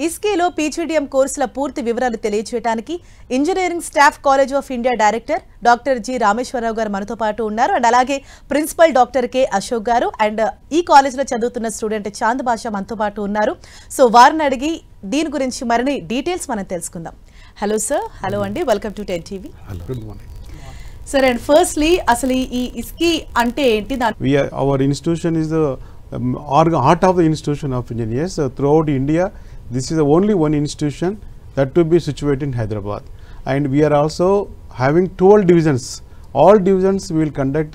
ఇస్కీలో PGDM కోర్సుల పూర్తి వివరాలు తెలియజేయడానికి engineering staff college of India director doctor G Rameshwar Rao గారు మనతో పాటు ఉన్నారు అండ్ అలాగే principal doctor K Ashok garu and ఈ కాలేజ్లో చదువుతున్న స్టూడెంట్ చాంద్ బాషా మనతో పాటు ఉన్నారు. సో వారిని అడిగి దీని గురించి మరిన్ని డీటెయిల్స్ మనం తెలుసుకుందాం. Hello sir. హలో అండి, welcome to 10 TV. Sir, and firstly అసలు ఈ ఇస్కీ అంటే ఏంటి? Our institution is the heart of the institution of engineers throughout India. This is the only one institution that to be situated in Hyderabad, and we are also having 12 divisions. All divisions will conduct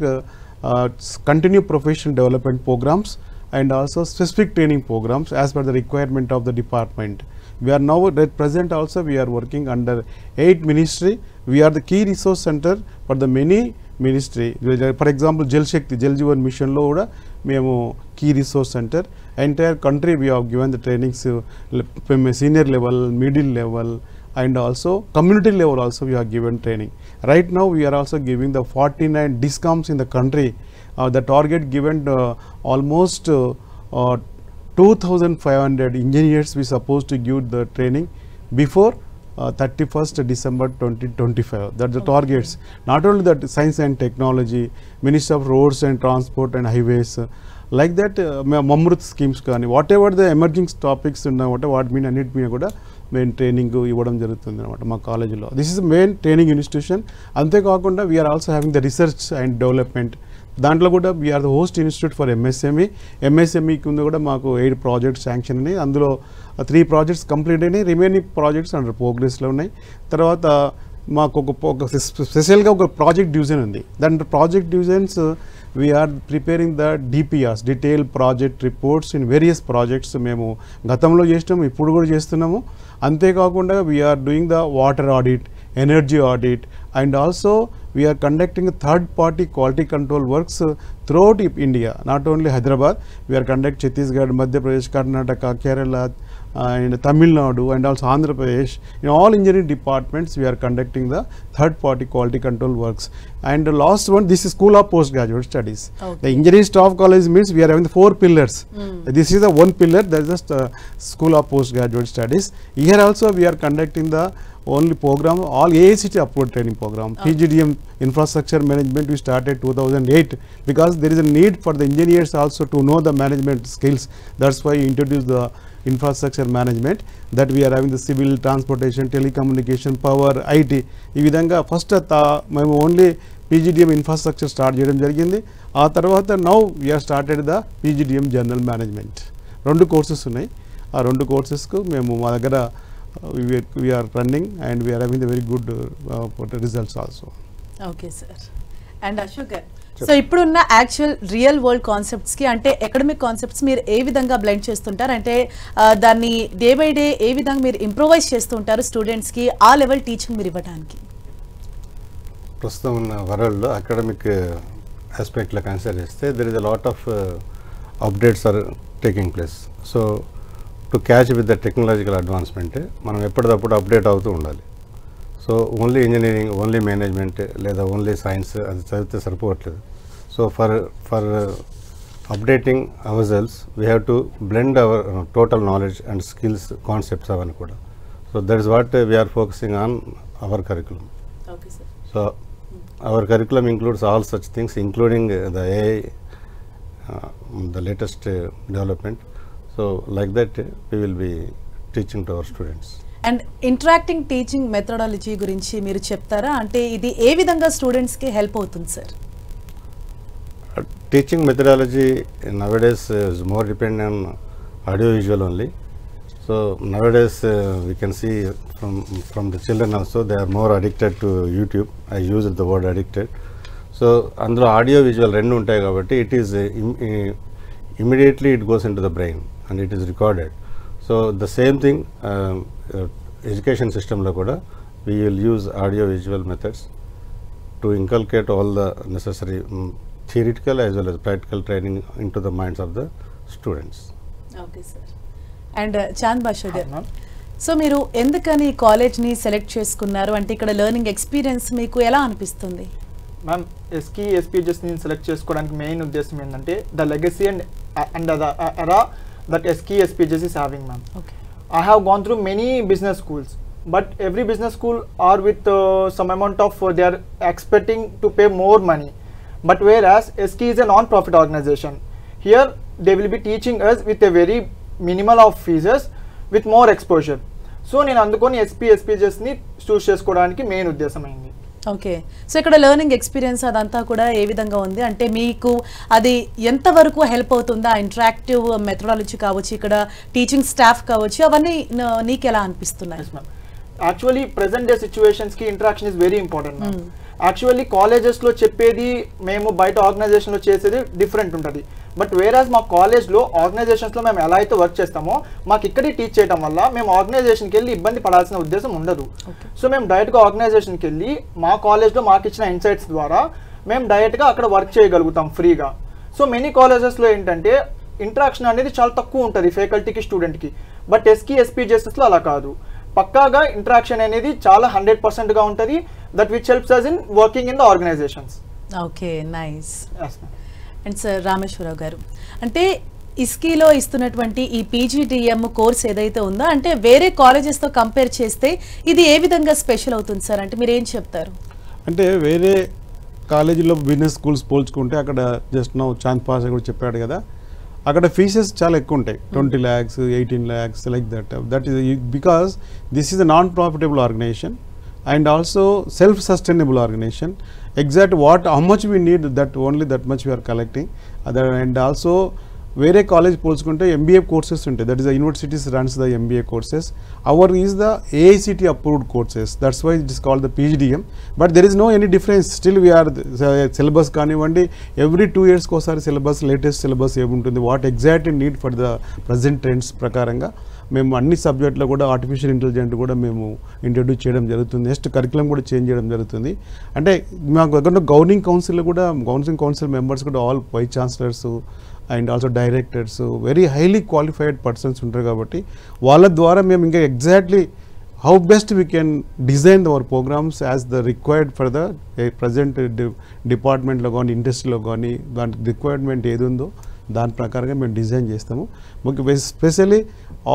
continue professional development programs and also specific training programs as per the requirement of the department. We are now at present also we are working under 8 ministry. We are the key resource center for the many ministry. For example, Jal Shakti, Jal Jeevan mission lo kuda memo key resource center. Entire country we have given the trainings senior level, middle level and also community level also we have given training. Right now we are also giving the 49 DISCOMs in the country. The target given almost 2,500 engineers we supposed to give the training before 31st December 2025. That's the targets. Not only that, science and technology, Ministry of Roads and Transport and Highways, like that Mamrut schemes కానీ whatever the emerging topics ఉన్నమాట వాటి మీద అన్నిటి మీద కూడా main training ఇవ్వడం జరుగుతుంది అనమాట మా కాలేజీలో. This is main training institution. అంతేకాకుండా we are also having the research and development. దాంట్లో కూడా we are the host institute for MSME కింద కూడా మాకు 8 ప్రాజెక్ట్స్ శాంక్షన్ అయినాయి. అందులో 3 ప్రాజెక్ట్స్ కంప్లీట్ అయినాయి. రిమైనింగ్ ప్రాజెక్ట్స్ అండర్ ప్రోగ్రెస్లో ఉన్నాయి. తర్వాత మాకు ఒక స్పెషల్గా ఒక ప్రాజెక్ట్ డివిజన్ ఉంది. దాంట్లో project divisions we are preparing the DPRs, detail project reports in various projects. మేము గతంలో చేసినాము, ఇప్పుడు కూడా చేస్తున్నాము. అంతేకాకుండా we are doing the water audit, energy audit, and also we are conducting third party quality control works throughout India, not only Hyderabad. We are conducting Chhattisgarh, Madhya Pradesh, Karnataka, Kerala and Tamil Nadu and also Andhra Pradesh. In all engineering departments we are conducting the third party quality control works. And the last one, this is School of Postgraduate Studies. Okay. The engineering staff college means we are having the 4 pillars. This is the one pillar, that is just School of Postgraduate Studies. Here also we are conducting the only program, all AICT approved training program. Okay. PGDM infrastructure management we started 2008 because there is a need for the engineers also to know the management skills. That's why we introduced the infrastructure management, that we are having the civil, transportation, telecommunication, power, IT. ఈ విధంగా first మేము only PGDM infrastructure start చేయడం జరిగింది. ఆ తర్వాత now we are started the PGDM general management. 2 courses ఉన్నాయి. ఆ 2 కోర్సెస్కు మేము మా దగ్గర we are running and we are having the very good results also. Okay sir. And Ashok garu, so ఇప్పుడున్న యాక్చువల్ రియల్ వరల్డ్ కాన్సెప్ట్స్ కి అంటే అకాడమిక్ కాన్సెప్ట్స్ మీరు ఏ విధంగా బ్లెండ్ చేస్తుంటారు, అంటే దాన్ని డే బై డే ఏ విధంగా మీరు ఇంప్రూవైజ్ చేస్తుంటారు స్టూడెంట్స్ కి ఆ లెవెల్ టీచింగ్ మీరు ఇవ్వడానికి? ప్రస్తుతం ఉన్న వరల్డ్లో అకాడమిక్ ఆస్పెక్ట్లో కన్సిడర్ చేస్తే there is a lot of updates are taking place. So to catch with the technological advancement మనం ఎప్పటికప్పుడు అప్డేట్ అవుతూ ఉండాలి. So only engineering, only management లేదా ఓన్లీ సైన్స్ అది చదివితే సరిపోవట్లేదు. So for updating ourselves we have to blend our total knowledge and skills concepts అవన్నీ కూడా. So that is what we are focusing on our curriculum. So our curriculum includes all such things including the AI, the latest development. So like that we will be teaching to our students. And interacting teaching methodology గురించి మీరు చెప్తారా, అంటే ఇది ఏ విధంగా students కి help అవుతుంది sir? Teaching methodology nowadays is more dependent on audio visual only. So nowadays we can see from the children also they are more addicted to YouTube. I use the word addicted. So అందులో audio visual రెండు ఉంటాయి కాబట్టి it is immediately it goes into the brain and it is recorded. So the same thing education system lo kuda we will use audio visual methods to inculcate all the necessary theoretical as well as practical training into the minds of the students. Okay sir. And Chand Basha garu, so మీరు ఎందుకని college ని select చేసుకున్నారు, అంటే ఇక్కడ learning experience మీకు ఎలా అనిపిస్తుంది? Ma'am ఎస్కి ఎస్పీజెస్ ని సెలెక్ట్ చేసుకోవడానికి మెయిన్ ఉద్దేశం ఏంటంటే the legacy and the era that SKSPJS is having, ma'am. Okay. I have gone through many business schools, but every business school are with some amount of they are expecting to pay more money. But whereas SK is a non-profit organization, here they will be teaching us with a very minimal of fees with more exposure. So నేను అందుకొని SPSPGSని చూస్ చేసుకోవడానికి main ఉద్దేశం అయింది. Okay, so ఇక్కడ learning experience అదంతా కూడా ఏ విధంగా ఉంది అంటే మీకు అది ఎంతవరకు హెల్ప్ అవుతుందా? ఇంటరాక్టివ్ మెథడాలజీ కావచ్చు, ఇక్కడ టీచింగ్ స్టాఫ్ కావచ్చు, అవన్నీ నీకు ఎలా అనిపిస్తున్నాయి? యాక్చువల్లీ ప్రెసెంట్ డే సిచ్యువేషన్స్కి interaction is very important ma'am. Actually కాలేజెస్లో చెప్పేది మేము బయట ఆర్గనైజేషన్లో చేసేది డిఫరెంట్ ఉంటుంది. బట్ వేరాజ్ మా కాలేజ్లో ఆర్గనైజేషన్స్లో మేము ఎలా అయితే వర్క్ చేస్తామో మాకు ఇక్కడే టీచ్ చేయడం వల్ల మేము ఆర్గనైజేషన్కి వెళ్ళి ఇబ్బంది పడాల్సిన ఉద్దేశం ఉండదు. సో మేము డైరెక్ట్గా ఆర్గనైజేషన్కి వెళ్ళి మా కాలేజ్లో మాకు ఇచ్చిన ఇన్సైట్స్ ద్వారా మేము డైరెక్ట్గా అక్కడ వర్క్ చేయగలుగుతాం ఫ్రీగా. సో మెనీ కాలేజెస్లో ఏంటంటే ఇంటరాక్షన్ అనేది చాలా తక్కువ ఉంటుంది ఫ్యాకల్టీకి స్టూడెంట్కి. బట్ SPGSలో అలా కాదు, పక్కాగా ఇంటరాక్షన్ అనేది చాలా 100%గా ఉంటుంది. That which helps us in working in the organisations. Okay, nice. And sir Rameshwararao garu, అంటే ఇస్కీలో ఇస్తున్నటువంటి ఈ PGDM కోర్స్ ఏదైతే ఉందో అంటే వేరే కాలేజెస్తో కంపేర్ చేస్తే ఇది ఏ విధంగా స్పెషల్ అవుతుంది సార్? అంటే మీరు ఏం చెప్తారు? అంటే వేరే కాలేజీలో బిజినెస్ స్కూల్స్ పోల్చుకుంటే అక్కడ జస్ట్ నౌ చాంద్ పాస్ కూడా చెప్పాడు కదా, అక్కడ ఫీజెస్ చాలా ఎక్కువ ఉంటాయి, 20 lakhs 18 lakhs like that is because this is a non profitable organisation and also self-sustainable organization. Exact what how much we need, that only that much we are collecting. And also వేరే college పోల్చుకుంటే MBA courses ఉంటాయి, that is the universities runs the MBA courses. Our is the AICT approved courses, that's why it is called the PGDM. But there is no any difference, still we are syllabus కానివ్వండి every 2 yearsకి ఒకసారి syllabus, latest syllabus ఏముంటుంది, what exact need for the present trends ప్రకారంగా మేము అన్ని సబ్జెక్టులో కూడా artificial intelligent కూడా మేము ఇంట్రడ్యూస్ చేయడం జరుగుతుంది. నెక్స్ట్ కరికులం కూడా చేంజ్ చేయడం జరుగుతుంది. అంటే మాకు దగ్గర గవర్నింగ్ కౌన్సిల్ కూడా, గవర్నింగ్ కౌన్సిల్ మెంబర్స్ కూడా all vice chancellors and also directors very highly qualified persons ఉంటారు కాబట్టి వాళ్ళ ద్వారా మేము ఇంకా exactly how best we can design our programmes as the required for the present డిపార్ట్మెంట్లో కానీ ఇండస్ట్రీలో కానీ దాని రిక్వైర్మెంట్ ఏది ఉందో దాని ప్రకారంగా మేము డిజైన్ చేస్తాము. ముఖ్య specially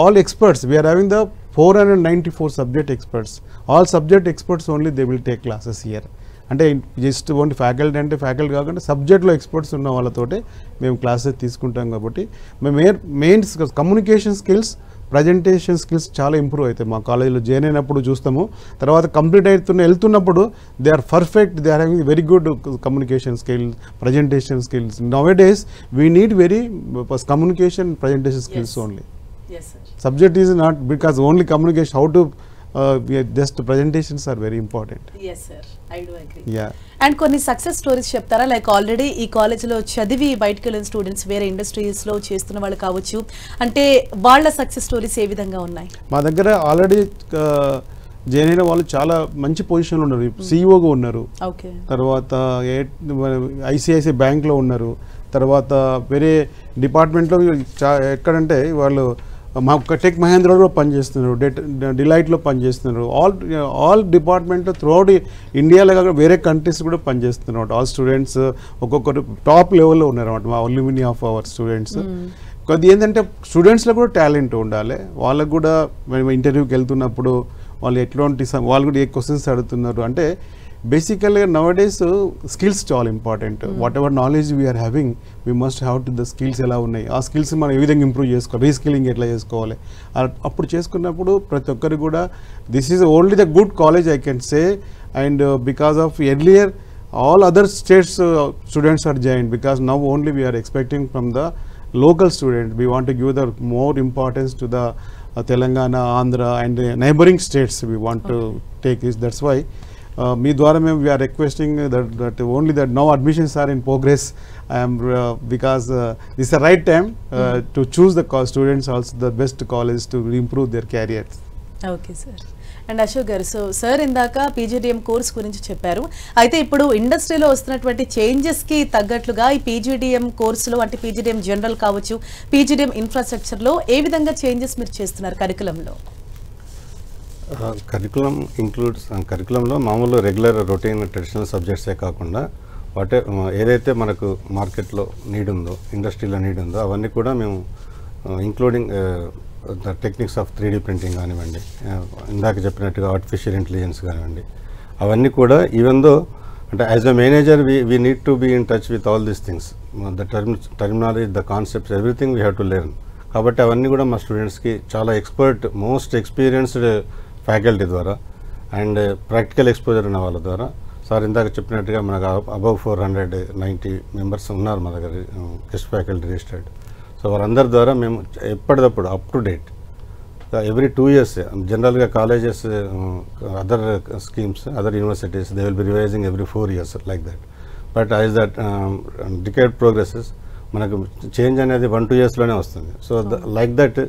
all experts we are having the 494 subject experts, all subject experts only they will take classes here. అంటే జస్ట్ ఓన్లీ ఫ్యాకల్టీ అంటే ఫ్యాకల్టీ కాకుండా సబ్జెక్ట్లో ఎక్స్పర్ట్స్ ఉన్న వాళ్ళతోటే మేము క్లాసెస్ తీసుకుంటాం. కాబట్టి మేము main communication skills, presentation skills చాలా ఇంప్రూవ్ అవుతాయి. మా కాలేజీలో జాయిన్ అయినప్పుడు చూస్తాము, తర్వాత కంప్లీట్ వెళ్తున్నప్పుడు they are perfect, they are having very good communication skills, presentation skills. Nowadays we need very communication presentation skills only. Subject is not because only communication, how to just presentations are very important. Yes sir, I do agree. Yeah. And కొన్ని success stories చెప్తారా? Like already ఈ కాలేజ్లో చదివి బయటకు వెళ్ళిన students వేరే ఇండస్ట్రీస్లో చేస్తున్న వాళ్ళు కావచ్చు, అంటే వాళ్ళ సక్సెస్ స్టోరీస్ ఏ విధంగా ఉన్నాయి? మా దగ్గర ఆల్రెడీ జాయిన్ అయిన వాళ్ళు చాలా మంచి పొజిషన్లో ఉన్నారు. సిఇఓగా ఉన్నారు, తర్వాత ICICI బ్యాంక్లో ఉన్నారు, తర్వాత వేరే డిపార్ట్మెంట్లో ఎక్కడంటే వాళ్ళు మా టెక్ మహేంద్రలో పనిచేస్తున్నారు, డిలైట్లో పనిచేస్తున్నారు, ఆల్ డిపార్ట్మెంట్లో త్రూఅవుట్ ఇండియాలో కాకుండా వేరే కంట్రీస్ కూడా పనిచేస్తున్నారు. ఆల్ స్టూడెంట్స్ ఒక్కొక్కరు టాప్ లెవెల్లో ఉన్నారు అన్నమాట మా అల్యూమిని ఆఫ్ అవర్ స్టూడెంట్స్. కొద్ది ఏంటంటే స్టూడెంట్స్లో కూడా టాలెంట్ ఉండాలి. వాళ్ళకు కూడా మేము ఇంటర్వ్యూకి వెళ్తున్నప్పుడు వాళ్ళు ఎట్లాంటి వాళ్ళు కూడా ఏ క్వశ్చన్స్ అడుగుతున్నారు అంటే బేసికల్గా నవడేస్ స్కిల్స్ చాలా important. Whatever knowledge we are having we must have to the skills ఎలా ఉన్నాయి, ఆ స్కిల్స్ మనం ఏ విధంగా ఇంప్రూవ్ చేసుకోవాలి, రీస్కిల్లింగ్ ఎట్లా చేసుకోవాలి. అప్పుడు చేసుకున్నప్పుడు ప్రతి ఒక్కరు కూడా this is only the good college I can say. And because of earlier all other states students are join, because now only we are expecting from the local students. We want to give the more importance to the Telangana, Andhra and neighboring states. We want to take this. That's why me dwara we are requesting that only that now admissions are in progress. I am because this is the right time to choose the students also the best college to improve their careers. Okay sir. And Ashok garu, so sir ఇందాక PGDM course గురించి చెప్పారు. అయితే ఇప్పుడు ఇండస్ట్రీలో వస్తున్నటువంటి చేంజెస్కి తగ్గట్లుగా ఈ PGDM కోర్సులో అంటే PGDM జనరల్ కావచ్చు, PGDM ఇన్ఫ్రాస్ట్రక్చర్లో ఏ విధంగా చేంజెస్ మీరు చేస్తున్నారు కరికులంలో? కరికులం ఇంక్లూడ్స్ కరికులంలో మామూలు రెగ్యులర్ రొటీన్ ట్రెడిషనల్ సబ్జెక్ట్సే కాకుండా ఏదైతే మనకు మార్కెట్లో నీడ్ ఉందో, ఇండస్ట్రీలో నీడ్ ఉందో అవన్నీ కూడా మేము including the techniques of 3D printing కానివ్వండి, ఇందాక చెప్పినట్టుగా ఆర్టిఫిషియల్ ఇంటెలిజెన్స్ కానివ్వండి, అవన్నీ కూడా ఈవెన్ దో అంటే as a manager we need to be in touch with all these things, the terminology, the concepts, everything we have to learn. కాబట్టి అవన్నీ కూడా మా స్టూడెంట్స్కి చాలా ఎక్స్పర్ట్, మోస్ట్ ఎక్స్పీరియన్స్డ్ ఫ్యాకల్టీ ద్వారా అండ్ ప్రాక్టికల్ ఎక్స్పోజర్ ఉన్న వాళ్ళ ద్వారా, సార్ ఇందాక చెప్పినట్టుగా మనకు అబవ్ 490 మెంబర్స్ ఉన్నారు మా దగ్గర గెస్ట్ ఫ్యాకల్టీ రిజిస్టర్డ్. సో వాళ్ళందరి ద్వారా మేము ఎప్పటికప్పుడు up to date every 2 years, generally colleges, other schemes, other universities, they will be revising every 4 years like that. But as that decade progresses, మనకు చేంజ్ అనేది 1-2 yearsలోనే వస్తుంది. సో లైక్ దట్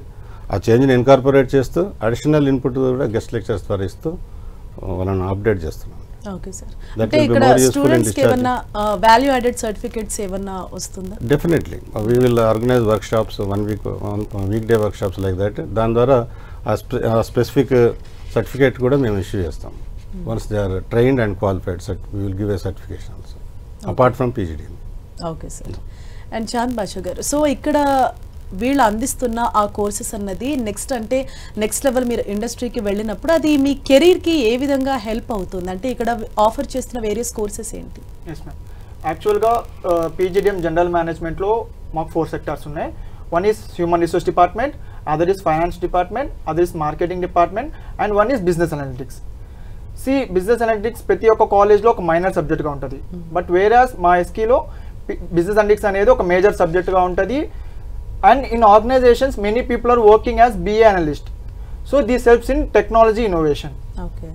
ఆ చేంజ్ని incorporate చేస్తూ additional input కూడా guest lectures ద్వారా ఇస్తూ వాళ్ళని update చేస్తున్నాం. ఓకే సార్, అంటే ఇక్కడ స్టూడెంట్స్కి ఏమన్నా వాల్యూ యాడెడ్ సర్టిఫికేట్స్ ఏమన్నా వస్తుందా? Definitely we will organise workshops, week day workshops like that. దాని ద్వారా ఆ స్పెసిఫిక్ సర్టిఫికేట్ కూడా మేము ఇష్యూ చేస్తాం. Once they are trained and qualified, we will give a certification also apart from PGD. Okay sir. And Chand Basha garu, so ఇక్కడ వీళ్ళు అందిస్తున్న ఆ కోర్సెస్ అన్నది నెక్స్ట్ లెవెల్ మీరు ఇండస్ట్రీకి వెళ్ళినప్పుడు అది మీ కెరీర్కి ఏ విధంగా హెల్ప్ అవుతుంది? అంటే ఇక్కడ ఆఫర్ చేస్తున్న వేరియస్ కోర్సెస్ ఏంటి? ఎస్ మ్యామ్, యాక్చువల్గా పీజీడీఎం జనరల్ మేనేజ్మెంట్లో మాకు 4 సెక్టార్స్ ఉన్నాయి. One is human resource department, other is finance department, other is marketing department, and one is business analytics. Business analytics ప్రతి ఒక్క కాలేజ్లో ఒక మైనర్ సబ్జెక్ట్గా ఉంటుంది. బట్ వేరాస్ మా ఎస్కీలో బిజినెస్ అనలిటిక్స్ అనేది ఒక మేజర్ సబ్జెక్ట్గా ఉంటుంది. And in organizations, many people are working as BA analyst. So this helps in technology innovation. Okay.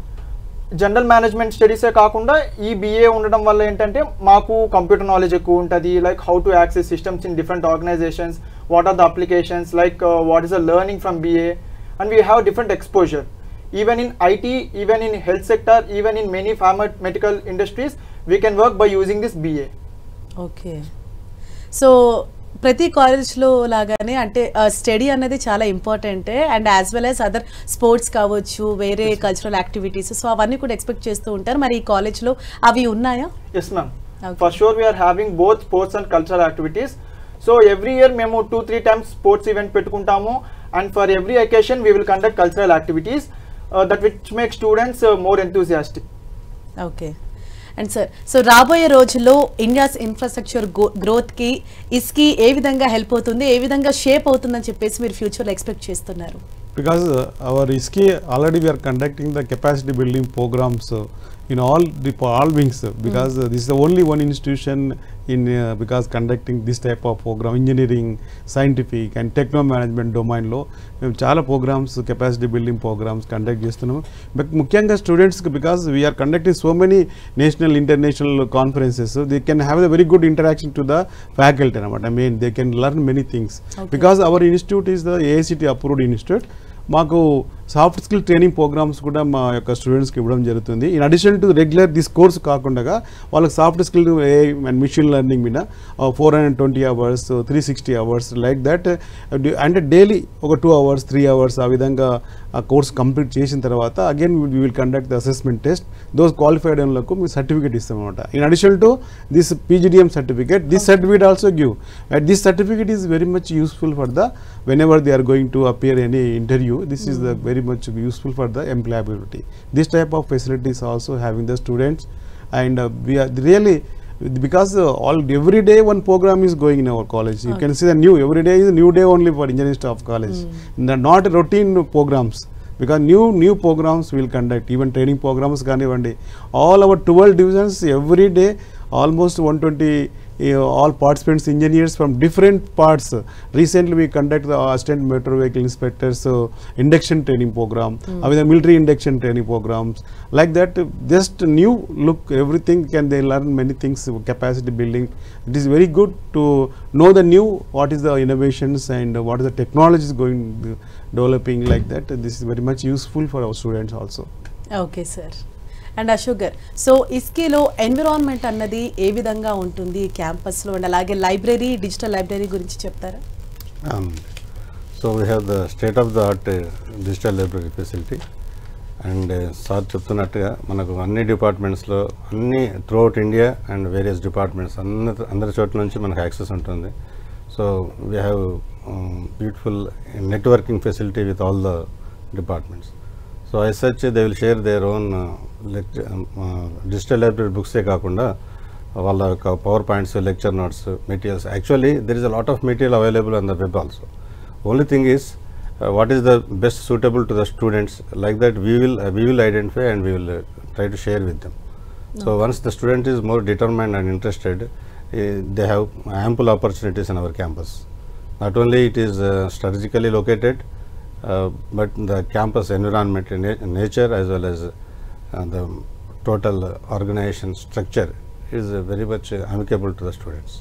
General management స్టడీసే కాకుండా ఈ BA ఉండడం వల్ల ఏంటంటే మాకు కంప్యూటర్ నాలెడ్జ్ ఎక్కువ ఉంటుంది. Like how to access systems in different organisations, what are the applications, like what is the learning from BA, and we have different exposure. Even in IT, even in health sector, even in many pharmaceutical industries, we can work by using this BA. Okay, so ప్రతి కాలేజ్లో లాగానే అంటే study అనేది చాలా ఇంపార్టెంటే, and as well as other sports కావచ్చు, వేరే cultural activities, so అవన్నీ కూడా ఎక్స్పెక్ట్ చేస్తూ ఉంటారు. మరి ఈ కాలేజ్లో అవి ఉన్నాయా? Yes ma'am, for sure we are having both sports and cultural activities. So every year మేము 2-3 times స్పోర్ట్స్ ఈవెంట్ పెట్టుకుంటాము, and for every occasion we will conduct cultural activities that which make students more enthusiastic. Okay. And sir, so రాబోయే రోజుల్లో India's infrastructure గ్రోత్కి ఇస్కి ఏ విధంగా help అవుతుంది, ఏ విధంగా shape అవుతుందని చెప్పేసి మీరు ఫ్యూచర్లో ఎక్స్పెక్ట్ చేస్తున్నారు? Because our ISKI already we are conducting the capacity building programs in all wings, because this is the only one institution in because conducting this type of program, engineering, scientific and techno management domain lo మేము చాలా programmes, capacity building programmes conduct చేస్తున్నాము. ముఖ్యంగా స్టూడెంట్స్కి, because we are conducting so many national international conferences, they can have a very good interaction to the faculty అనమాట. Main they can learn many things because our institute is the AICTE approved institute. మాకు soft skill training programmes కూడా మా యొక్క స్టూడెంట్స్కి ఇవ్వడం జరుగుతుంది. In addition to regular this course కాకుండా వాళ్ళకి soft skill AI and machine learning మీద 420 hours, 360 hours లైక్ దట్, అంటే డైలీ ఒక 2 hours, 3 hours ఆ విధంగా ఆ కోర్స్ కంప్లీట్ చేసిన తర్వాత again we will conduct the assessment test. Those qualified వాళ్ళకు మీరు సర్టిఫికేట్ ఇస్తాం అనమాట. In addition to this PGDM certificate, this certificate also give. This certificate is very much useful for the whenever they are going to appear any interview. This is the very much useful for the employability. This type of facilities also having the students, and we are really, because every day one program is going in our college. You can see the new, every day is a new day only for engineering staff college. Not routine programs, because new programs will conduct, even training programs kanivandi. All our 12 divisions every day almost 120 all participants, engineers from different parts. Recently we conduct the assistant motor vehicle inspectors induction training program, the military induction training programs, like that. Just new look, everything can they learn many things, capacity building. It is very good to know the new, what is the innovations and what is the technologies going developing, like that. This is very much useful for our students also. Okay sir. And Ashok garu, so ఇస్కీలో environment అన్నది ఏ విధంగా ఉంటుంది క్యాంపస్లో, and అలాగే library, digital library గురించి చెప్తారా? So we have the state of the art digital library facility. And sir చెప్తున్నట్టుగా మనకు అన్ని డిపార్ట్మెంట్స్లో, అన్ని throughout India and various departments అందరి చోట్ల నుంచి మనకు యాక్సెస్ ఉంటుంది. So we have beautiful networking facility with all the departments. So as such they will share their own digital library books కాకుండా వాళ్ళ యొక్క power points lecture notes materials. Actually there is a lot of material available on the web also. Only thing is what is the best suitable to the students, like that we will identify and we will try to share with them. So once the student is more determined and interested, they have ample opportunities in our campus. Not only it is strategically located, but the campus environment, nature as well as the total organization structure is very much amicable to the students.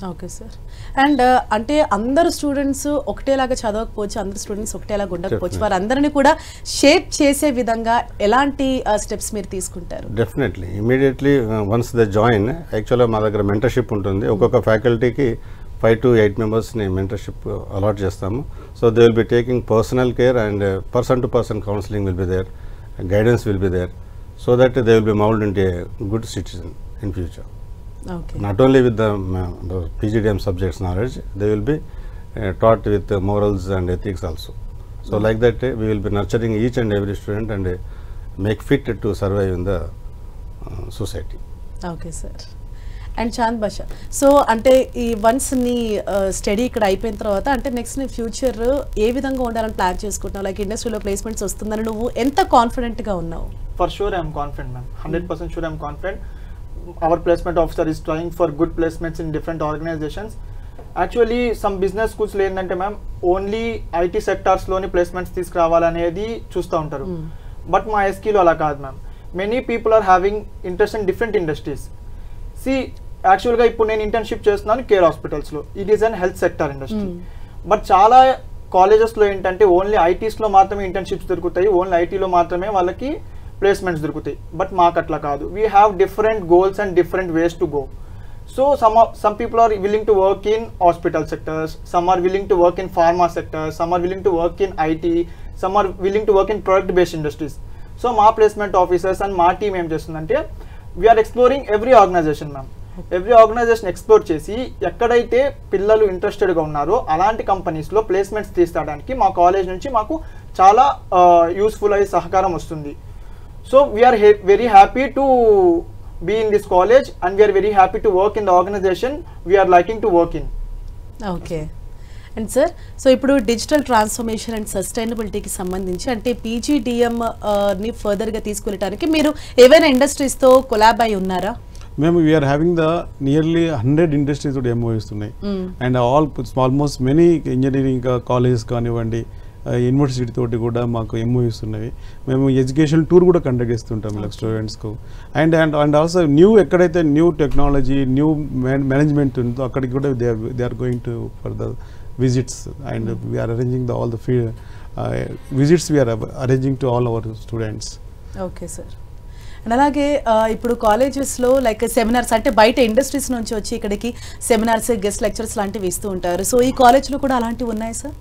Okay sir. And అంటే అందరు students ఒకటేలాగా చదవకపోవచ్చు, అందరు students ఒకటేలాగా ఉండకపోవచ్చు, వారందరినీ కూడా shape చేసే విధంగా ఎలాంటి steps మీరు తీసుకుంటారు? Definitely immediately once the join, యాక్చువల్గా మా దగ్గర మెంటర్షిప్ ఉంటుంది. ఒక్కొక్క ఫ్యాకల్టీకి 5 to 8 మెంబర్స్ని మెంటర్షిప్ అలాట్ చేస్తాము. So they will be taking personal care and person to person counselling will be there, guidance will be there, so that they will be mould into a good citizen in future. Okay. Not only with the PGDM subjects knowledge, they will be taught with morals and ethics also. So like that we will be nurturing each and every student and make fit to survive in the society. Okay sir. And Chand Basha, so అంటే ఈ once నీ study ఇక్కడ అయిపోయిన తర్వాత అంటే next నీ future ఏ విధంగా ఉండాలని ప్లాన్ చేసుకుంటున్నావు? లైక్ ఇండస్ట్రీలో ప్లేస్మెంట్స్ వస్తుందని నువ్వు ఎంత కాన్ఫిడెంట్గా ఉన్నావు? For sure I'm confident ma'am, 100% sure I'm confident. Our placement officer is trying for good placements in different organizations. Actually some business schools lo endante ma'am only IT sectors loni placements తీసుకురావాలనేది చూస్తూ ఉంటారు. But మా ఎస్కీలో అలా కాదు ma'am. Many people are having interest in different industries. See యాక్చువల్గా ఇప్పుడు నేను ఇంటర్న్షిప్ చేస్తున్నాను కేర్ హాస్పిటల్స్లో, it is an health sector industry. But చాలా కాలేజెస్లో ఏంటంటే ఓన్లీ ఐటీస్లో మాత్రమే ఇంటర్న్షిప్స్ దొరుకుతాయి, ఓన్లీ ఐటీలో మాత్రమే వాళ్ళకి ప్లేస్మెంట్స్ దొరుకుతాయి. బట్ మాకు అట్లా కాదు, we have different goals and different ways to go. So some people are willing to work in hospital sectors, some are willing to work in pharma sectors, some are willing to work in IT, some are willing to work in product based industries. So మా placement officers and మా team ఏం చేస్తుందంటే we are exploring every organization ma'am. Every organization explore చేసి ఎక్కడైతే పిల్లలు ఇంట్రెస్టెడ్గా ఉన్నారో అలాంటి కంపెనీస్లో ప్లేస్మెంట్స్ తీసుకోవడానికి మా కాలేజ్ నుంచి మాకు చాలా యూస్ఫుల్ అయ్యే సహకారం వస్తుంది. So we are very happy to be in this college and we are very happy to work in the organization we are liking to work in. Okay. And sir, so ఇప్పుడు digital transformation and సస్టైనబిలిటీకి సంబంధించి అంటే PGDM ని ఫర్దర్గా తీసుకెళ్ళడానికి మీరు ఏవైనా ఇండస్ట్రీస్తో collab అయి ఉన్నారా? మేము we are having the nearly 100 industries తోటి MOUs ఉన్నాయి. And almost many engineering colleges కానివ్వండి, యూనివర్సిటీ తోటి కూడా మాకు MOUs ఉన్నవి. మేము ఎడ్యుకేషన్ టూర్ కూడా కండక్ట్ చేస్తుంటాం ఇలా స్టూడెంట్స్కు. అండ్ ఆల్సో న్యూ ఎక్కడైతే న్యూ టెక్నాలజీ న్యూ మేనేజ్మెంట్ ఉందో అక్కడికి కూడా they are going to for the visits and we are arranging all the visits we are arranging to all our students. Okay sir. And అలాగే ఇప్పుడు కాలేజెస్లో లైక్ సెమినార్స్ అంటే బయట industries నుంచి వచ్చి ఇక్కడికి సెమినార్స్, గెస్ట్ లెక్చర్స్ లాంటివి ఇస్తూ ఉంటారు. సో ఈ కాలేజ్లో కూడా అలాంటివి ఉన్నాయి sir?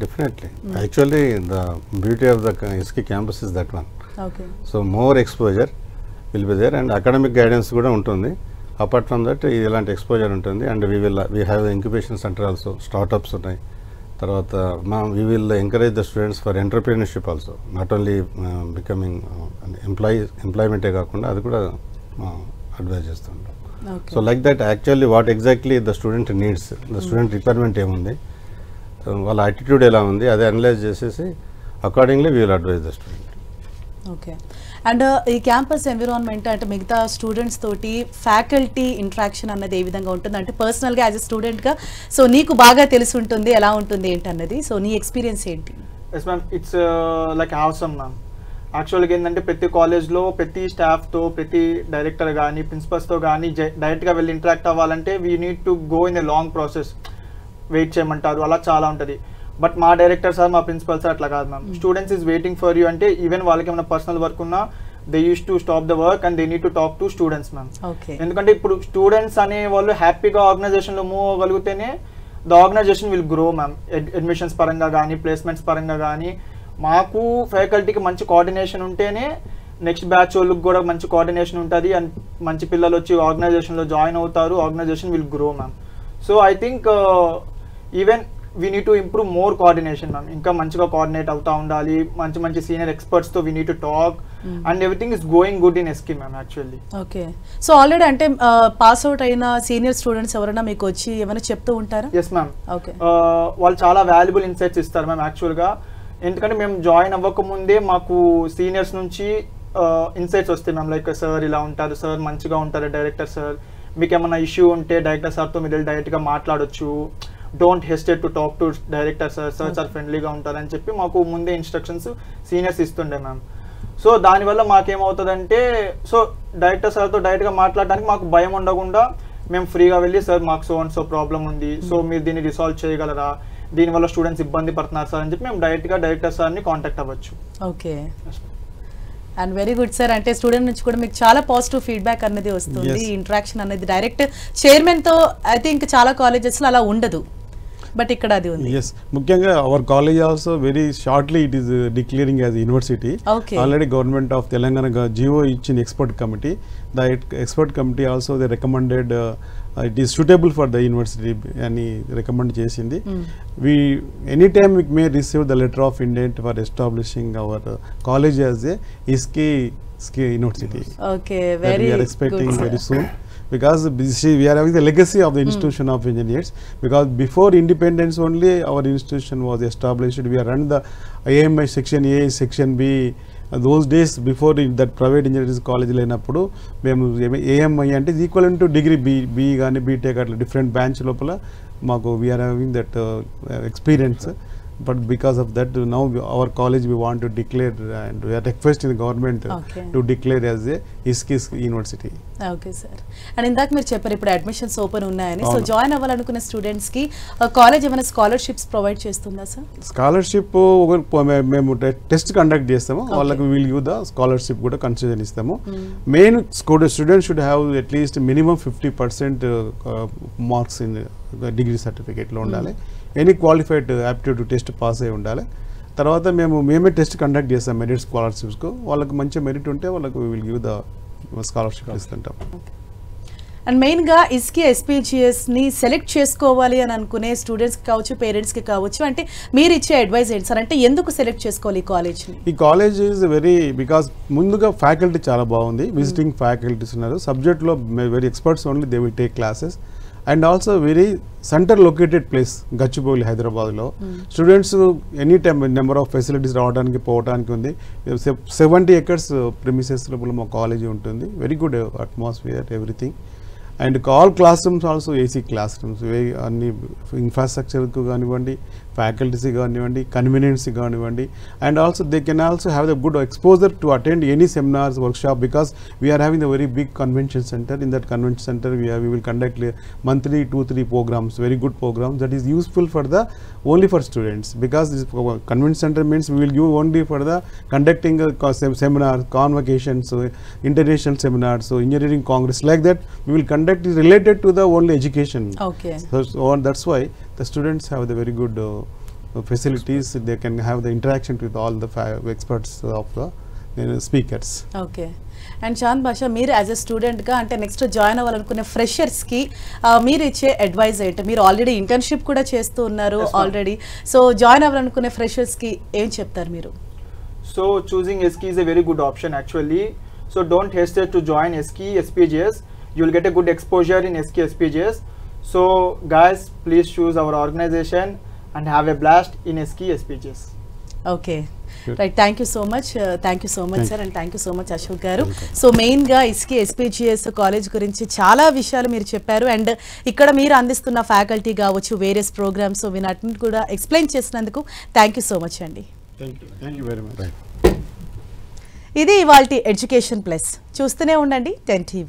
Definitely. Actually the beauty of the SK campus is that one. Okay. So more exposure will be there and academic guidance కూడా ఉంటుంది. Apart from that ఇలాంటి exposure ఉంటుంది and we have the incubation center also, startups ఉన్నాయి. తర్వాత we will encourage the students for entrepreneurship also, not only becoming employment కాకుండా అది కూడా advise చేస్తుంటాం. So like that actually what exactly the student needs, the student requirement ఏముంది, వాళ్ళ attitude ఎలా ఉంది అది అనలైజ్ చేసేసి accordingly we will advise the student. Okay. And ఈ క్యాంపస్ ఎన్విరాన్మెంట్ అంటే మిగతా స్టూడెంట్స్ తోటి ఫ్యాకల్టీ ఇంట్రాక్షన్ అన్నది ఏ విధంగా ఉంటుంది? అంటే పర్సనల్గా యాజ్ ఎ స్టూడెంట్గా సో నీకు బాగా తెలిసి ఉంటుంది ఎలా ఉంటుంది ఏంటన్నది, సో నీ ఎక్స్పీరియన్స్ ఏంటి? Yes ma'am, it's like awesome ma'am. యాక్చువల్గా ఏంటంటే ప్రతి కాలేజ్లో ప్రతి స్టాఫ్తో, ప్రతి డైరెక్టర్ కానీ ప్రిన్సిపల్స్తో కానీ డైరెక్ట్గా వెళ్ళి ఇంటరాక్ట్ అవ్వాలంటే we need to go in a long process. Wait చేయమంటారు, అలా చాలా ఉంటుంది. బట్ మా డైరెక్టర్ సార్, మా ప్రిన్సిపల్ సార్ అట్లా కాదు ma'am. Students is waiting for you అంటే ఈవెన్ వాళ్ళకి ఏమైనా పర్సనల్ వర్క్ ఉన్నా they use to stop the work and they need to talk to students ma'am. ఎందుకంటే ఇప్పుడు స్టూడెంట్స్ అనే వాళ్ళు హ్యాపీగా ఆర్గనైజేషన్లో మూవ్ అవ్వగలిగితేనే the organisation will grow ma'am. Admissions పరంగా కానీ ప్లేస్మెంట్స్ పరంగా కానీ మాకు ఫ్యాకల్టీకి మంచి కోఆర్డినేషన్ ఉంటేనే నెక్స్ట్ బ్యాచ్ వాళ్ళకి కూడా మంచి కోఆర్డినేషన్ ఉంటుంది అండ్ మంచి పిల్లలు వచ్చి ఆర్గనైజేషన్లో జాయిన్ అవుతారు, organisation will grow ma'am. So I think even we need to improve more coordination ma'am. ఇంకా మంచిగా కోఆర్డినేట్ అవుతా ఉండాలి, మంచి మంచి సీనియర్ ఎక్స్పర్ట్స్తో we need to talk and everything is going good in ఎస్కి ma'am actually. Okay, so already అంటే pass out అయిన సీనియర్ స్టూడెంట్స్ ఎవరైనా మీకు వచ్చి ఏమైనా చెప్తూ ఉంటారా? Yes ma'am. ఓకే, వాళ్ళు చాలా వాల్యుబుల్ ఇన్సైట్స్ ఇస్తారు మ్యామ్ యాక్చువల్గా. ఎందుకంటే మేము జాయిన్ అవ్వకముందే మాకు సీనియర్స్ నుంచి ఇన్సైట్స్ వస్తాయి మ్యామ్. లైక్ సార్ ఇలా ఉంటారు, సార్ మంచిగా ఉంటారు, డైరెక్టర్ సార్ మీకు ఏమైనా ఇష్యూ ఉంటే డైరెక్టర్ సార్తో మీరు డైరెక్ట్గా మాట్లాడొచ్చు, don't hesitate to talk to director sir, sir ఫ్రెండ్లీగా ఉంటారని చెప్పి మాకు ముందే ఇన్స్ట్రక్షన్స్ సీనియర్స్ ఇస్తుండే మ్యామ్. సో దానివల్ల మాకేమవుతుందంటే సో డైరెక్టర్ సార్తో డైరెక్ట్గా మాట్లాడడానికి మాకు భయం ఉండకుండా మేము ఫ్రీగా వెళ్ళి సార్ మాకు సో అండ్ సో ప్రాబ్లం ఉంది, సో మీరు దీన్ని రిసాల్వ్ చేయగలరా, దీనివల్ల స్టూడెంట్స్ ఇబ్బంది పడుతున్నారు సార్ అని చెప్పి మేము డైరెక్ట్గా డైరెక్టర్ సార్ని కాంటాక్ట్ అవ్వచ్చు. Okay, and very good sir. అంటే స్టూడెంట్ నుంచి కూడా మీకు చాలా పాజిటివ్ ఫీడ్బ్యాక్ అనేది వస్తుంది, ఇంటరాక్షన్ అనేది డైరెక్ట్ చైర్మన్తో ఐ థింక్ చాలా కాలేజెస్లో అలా ఉండదు, బట్ ఇక్కడ అది ఉంది. ఎస్, ముఖ్యంగా our college also very shortly it is declaring as university. Already government of Telangana GO ఇచ్చిన expert committee, the expert committee also they recommended it is suitable for the university అని రికమెండ్ చేసింది. we anytime we may receive the letter of intent for establishing our college as a ISKI university. Okay, very we are expecting good, very soon, because we are having the legacy of the institution of engineers, because before independence only our institution was established. We are run the AMI section A, section B. Those days before that private engineering college లేనప్పుడు మేము AMI అంటే equal to degree B కానీ B Tech అట్లా different branch లోపల మాకు we are having that experience. But because of that, now our college we want to declare, and we are requesting the government to declare as a ISKI university. Okay sir. And ఇందాక మీరు చెప్పారు ఇప్పుడు admissions open ఉన్నాయని, so join అవ్వాలనుకున్న students కి college ఏమైనా scholarships provide చేస్తుందా sir? Scholarship మేము test conduct చేస్తాము, వాళ్ళకి వీల్ గివ్ ద స్కాలర్షిప్ కూడా కన్సిడర్ ఇస్తాము. Main student should have at least minimum 50% marks in degree సర్టిఫికేట్లో ఉండాలి. Any qualified aptitude test pass అయి ఉండాలి. తర్వాత మేమే టెస్ట్ కండక్ట్ చేస్తాం మెరిట్ స్కాలర్షిప్స్కు. వాళ్ళకి మంచి మెరిట్ ఉంటే వాళ్ళకు విల్ గివ్ ద స్కాలర్షిప్ ఇస్తుంటాం. అండ్ మెయిన్గా ISKI SPGSని సెలెక్ట్ చేసుకోవాలి అని అనుకునే స్టూడెంట్స్కి కావచ్చు, పేరెంట్స్కి కావచ్చు, అంటే మీరు ఇచ్చే అడ్వైజ్ ఏంటి సార్? అంటే ఎందుకు సెలెక్ట్ చేసుకోవాలి ఈ కాలేజ్ని? ఈ కాలేజ్ ఈజ్ వెరీ, బికాస్ ముందుగా ఫ్యాకల్టీ చాలా బాగుంది, విజిటింగ్ ఫ్యాకల్టీస్ ఉన్నారు, సబ్జెక్ట్లో very experts only they will take classes. And also very centre located place Gachibowli హైదరాబాద్లో. Students any time number of facilities రావడానికి పోవడానికి ఉంది. 70 acres ప్రిమిసెస్ లోపల మా కాలేజీ ఉంటుంది. Very good atmosphere, everything. And all class rooms also AC class rooms, అన్ని ఇన్ఫ్రాస్ట్రక్చర్కు కానివ్వండి, faculties కానివ్వండి, కన్వీనియన్స్ కానివ్వండి. And also they can also have the good exposure to attend any seminars, workshop, because we are having a very big convention center. In that convention center we will conduct monthly 2-3 programs, very good programs that is useful for the only for students, because this convention center means we will use only for the conducting seminars, convocations, international seminars, so engineering congress, like that we will conduct is related to the only education. Okay, so that's why the students have the very good facilities. They can have the interaction with all the experts of the speakers. Okay. And Chand భాషా, మీరు as a స్టూడెంట్గా అంటే next join అవ్వాలనుకునే ఫ్రెషర్స్కి మీరు ఇచ్చే advise ఏంటి? మీరు already internship కూడా చేస్తూ ఉన్నారు ఆల్రెడీ, సో జాయిన్ అవ్వాలనుకునే ఫ్రెషర్స్కి ఏం చెప్తారు మీరు? So choosing ISKI is a very good option actually. So don't hesitate to join ISKI SPGS. You will get a good exposure in ISKI SPGS. So guys, please choose our organization and have a blast in ISKI SPGS. Okay, right. Thank you so much sir, and thank you so much Ashok garu. So మెయిన్గా ISKI SPGS college గురించి చాలా విషయాలు మీరు చెప్పారు, and ఇక్కడ మీరు అందిస్తున్న faculty కావచ్చు, వేరియస్ ప్రోగ్రామ్స్, వీటిని కూడా ఎక్స్ప్లెయిన్ చేసినందుకు థ్యాంక్ యూ సో మచ్ అండి. Thank you very much. ఇది ఇవాల్టి ఎడ్యుకేషన్ ప్లస్. చూస్తూనే ఉండండి 10 TV.